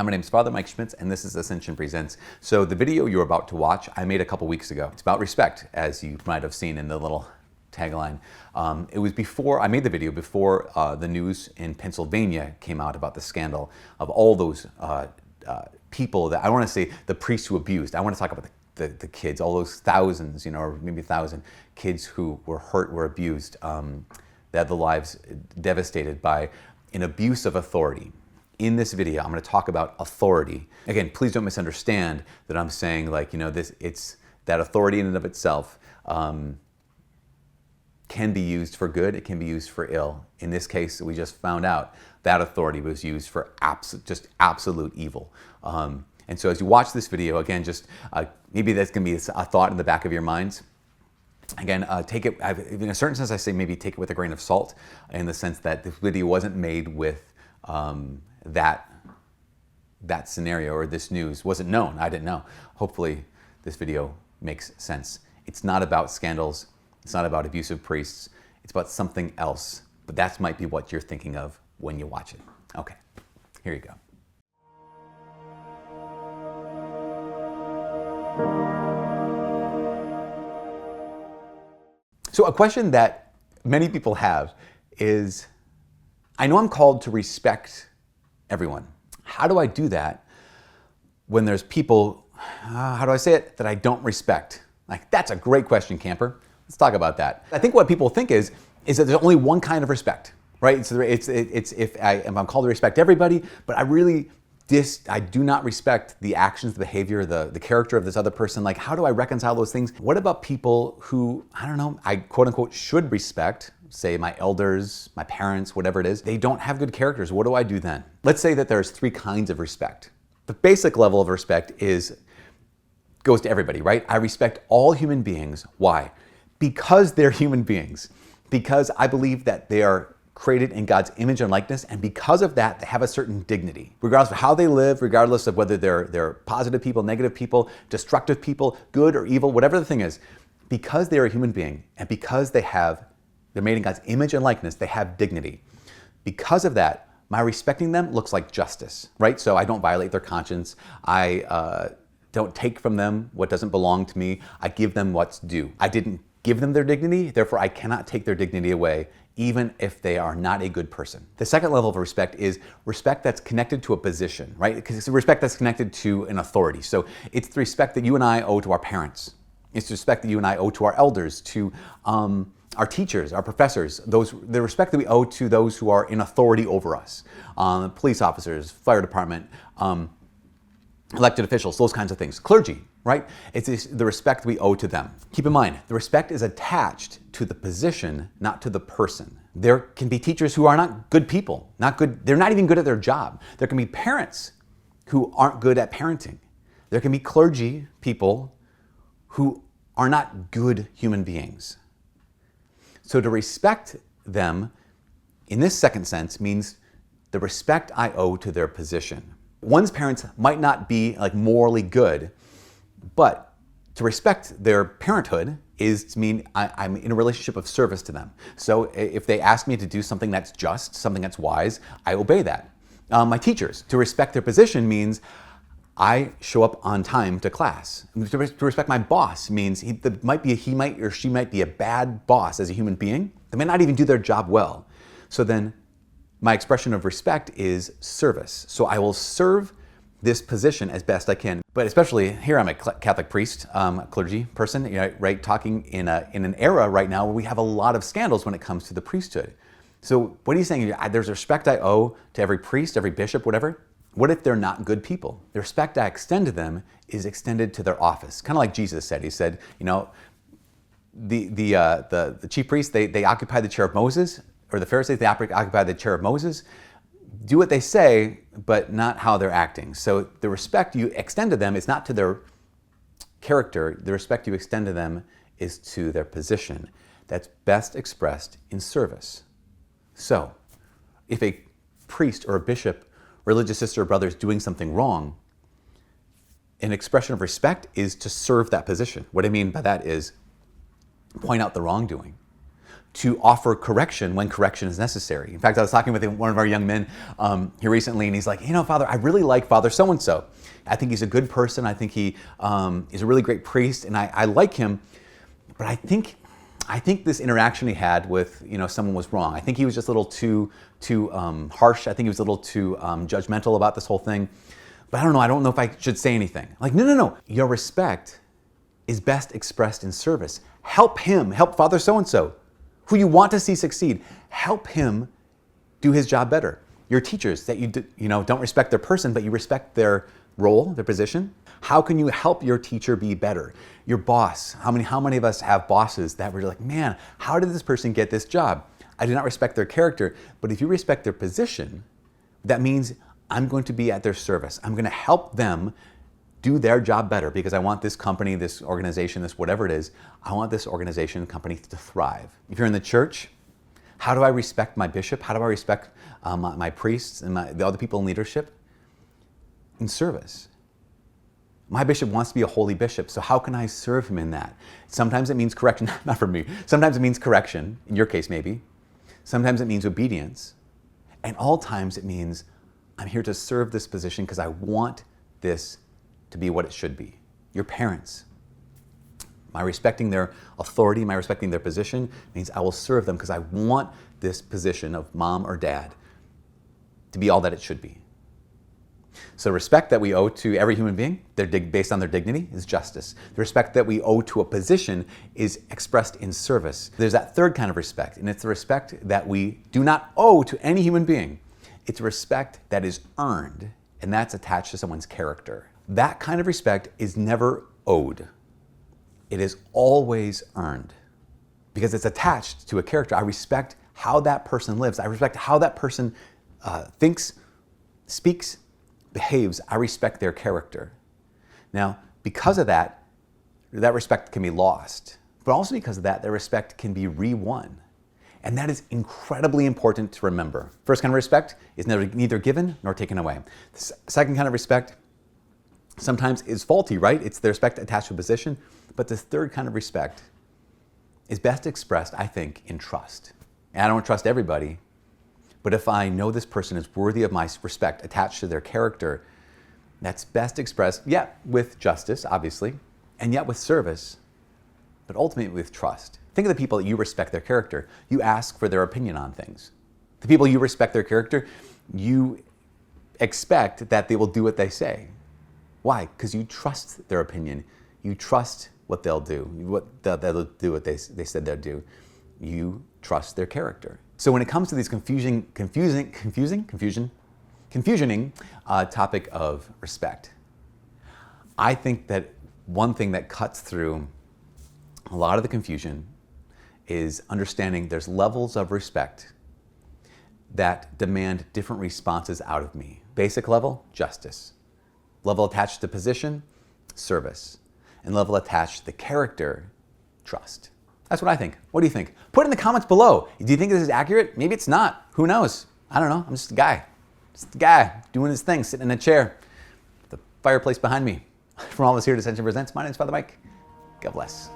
Hi, my name is Father Mike Schmitz, and this is Ascension Presents. So the video you're about to watch, I made a couple weeks ago. It's about respect, as you might have seen in the little tagline. It was before, I made the video before the news in Pennsylvania came out about the scandal of all those people that, I want to say the priests who abused. I want to talk about the kids, all those thousands, or maybe 1,000 kids who were hurt, were abused, that had their lives devastated by an abuse of authority. In this video, I'm going to talk about authority. Again, please don't misunderstand that I'm saying it's that authority in and of itself can be used for good, it can be used for ill. In this case, we just found out that authority was used for just absolute evil. And so as you watch this video, again, just maybe that's going to be a thought in the back of your minds. Again, take it, in a certain sense, I say maybe take it with a grain of salt, in the sense that this video wasn't made with that scenario, or this news wasn't known. I didn't know. Hopefully this video makes sense. It's not about scandals. It's not about abusive priests. It's about something else. But that might be what you're thinking of when you watch it. Okay, here you go. So a question that many people have is, I know I'm called to respect everyone. How do I do that when there's people, how do I say it, that I don't respect? That's a great question, camper. Let's talk about that. I think what people think is that there's only one kind of respect, right? So if I'm called to respect everybody, but I do not respect the actions, the behavior, the character of this other person. How do I reconcile those things? What about people who, I quote unquote should respect, say my elders, my parents, whatever it is, they don't have good characters. What do I do then? Let's say that there's three kinds of respect. The basic level of respect goes to everybody, right? I respect all human beings. Why? Because they're human beings. Because I believe that they are created in God's image and likeness, and because of that, they have a certain dignity. Regardless of how they live, regardless of whether they're positive people, negative people, destructive people, good or evil, whatever the thing is, because they're a human being, and because they're made in God's image and likeness, they have dignity. Because of that, my respecting them looks like justice, right? So I don't violate their conscience. I don't take from them what doesn't belong to me. I give them what's due. I didn't give them their dignity, therefore I cannot take their dignity away, even if they are not a good person. The second level of respect is respect that's connected to a position, right? Because it's a respect that's connected to an authority. So it's the respect that you and I owe to our parents. It's the respect that you and I owe to our elders, to our teachers, our professors, the respect that we owe to those who are in authority over us, police officers, fire department, elected officials, those kinds of things, clergy, right? It's the respect we owe to them. Keep in mind, the respect is attached to the position, not to the person. There can be teachers who are not good people, they're not even good at their job. There can be parents who aren't good at parenting. There can be clergy people who are not good human beings. So to respect them, in this second sense, means the respect I owe to their position. One's parents might not be morally good, but to respect their parenthood is to mean I'm in a relationship of service to them. So if they ask me to do something that's just, something that's wise, I obey that. My teachers, to respect their position means I show up on time to class. To respect my boss means he might or she might be a bad boss as a human being. They may not even do their job well. So then my expression of respect is service. So I will serve this position as best I can. But especially here, I'm a Catholic priest, clergy person, right? Talking in an era right now where we have a lot of scandals when it comes to the priesthood. So what are you saying? There's respect I owe to every priest, every bishop, whatever. What if they're not good people? The respect I extend to them is extended to their office. Kind of like Jesus said. He said, the chief priests, they occupy the chair of Moses, or the Pharisees, they occupy the chair of Moses. Do what they say, but not how they're acting. So the respect you extend to them is not to their character. The respect you extend to them is to their position. That's best expressed in service. So if a priest or a bishop, religious sister or brother is doing something wrong, an expression of respect is to serve that position. What I mean by that is point out the wrongdoing. to offer correction when correction is necessary. In fact, I was talking with one of our young men here recently, and he's like, Father, I really like Father so-and-so. I think he's a good person. I think he is a really great priest, and I like him. But I think this interaction he had with someone was wrong. I think he was just a little too harsh. I think he was a little too judgmental about this whole thing. But I don't know if I should say anything. Like, no. Your respect is best expressed in service. Help him, help Father so-and-so, who you want to see succeed. Help him do his job better. Your teachers that you don't respect their person, but you respect their role, their position. How can you help your teacher be better? Your boss. How many of us have bosses that were like, man, how did this person get this job? I do not respect their character, but if you respect their position, that means I'm going to be at their service. I'm going to help them do their job better because I want this company, this organization, this whatever it is, I want this organization, company to thrive. If you're in the church, how do I respect my bishop? How do I respect my priests and the other people in leadership? In service. My bishop wants to be a holy bishop, so how can I serve him in that? Sometimes it means correction, not for me. Sometimes it means correction, in your case maybe. Sometimes it means obedience. And all times it means I'm here to serve this position because I want this to be what it should be. Your parents. My respecting their authority, my respecting their position means I will serve them because I want this position of mom or dad to be all that it should be. So respect that we owe to every human being, based on their dignity, is justice. The respect that we owe to a position is expressed in service. There's that third kind of respect, and it's the respect that we do not owe to any human being. It's a respect that is earned, and that's attached to someone's character. That kind of respect is never owed. It is always earned because it's attached to a character. I respect how that person lives. I respect how that person thinks, speaks, behaves. I respect their character. Now, because of that respect can be lost, but also because of that respect can be re-won. And that is incredibly important to remember. First kind of respect is neither given nor taken away. The second kind of respect sometimes is faulty, right? It's the respect attached to a position. But the third kind of respect is best expressed, I think, in trust. And I don't trust everybody, but if I know this person is worthy of my respect attached to their character, that's best expressed, with justice, obviously, and yet with service, but ultimately with trust. Think of the people that you respect their character. You ask for their opinion on things. The people you respect their character, you expect that they will do what they say. Why? Because you trust their opinion. You trust what they'll do, they'll do what they said they'll do. You trust their character. So when it comes to this confusing topic of respect, I think that one thing that cuts through a lot of the confusion is understanding there's levels of respect that demand different responses out of me. Basic level, justice. Level attached to position, service. And level attached to the character, trust. That's what I think. What do you think? Put it in the comments below. Do you think this is accurate? Maybe it's not. Who knows? I don't know. I'm just a guy. Just a guy doing his thing, sitting in a chair. The fireplace behind me. From all of us here at Ascension Presents, my name is Father Mike. God bless.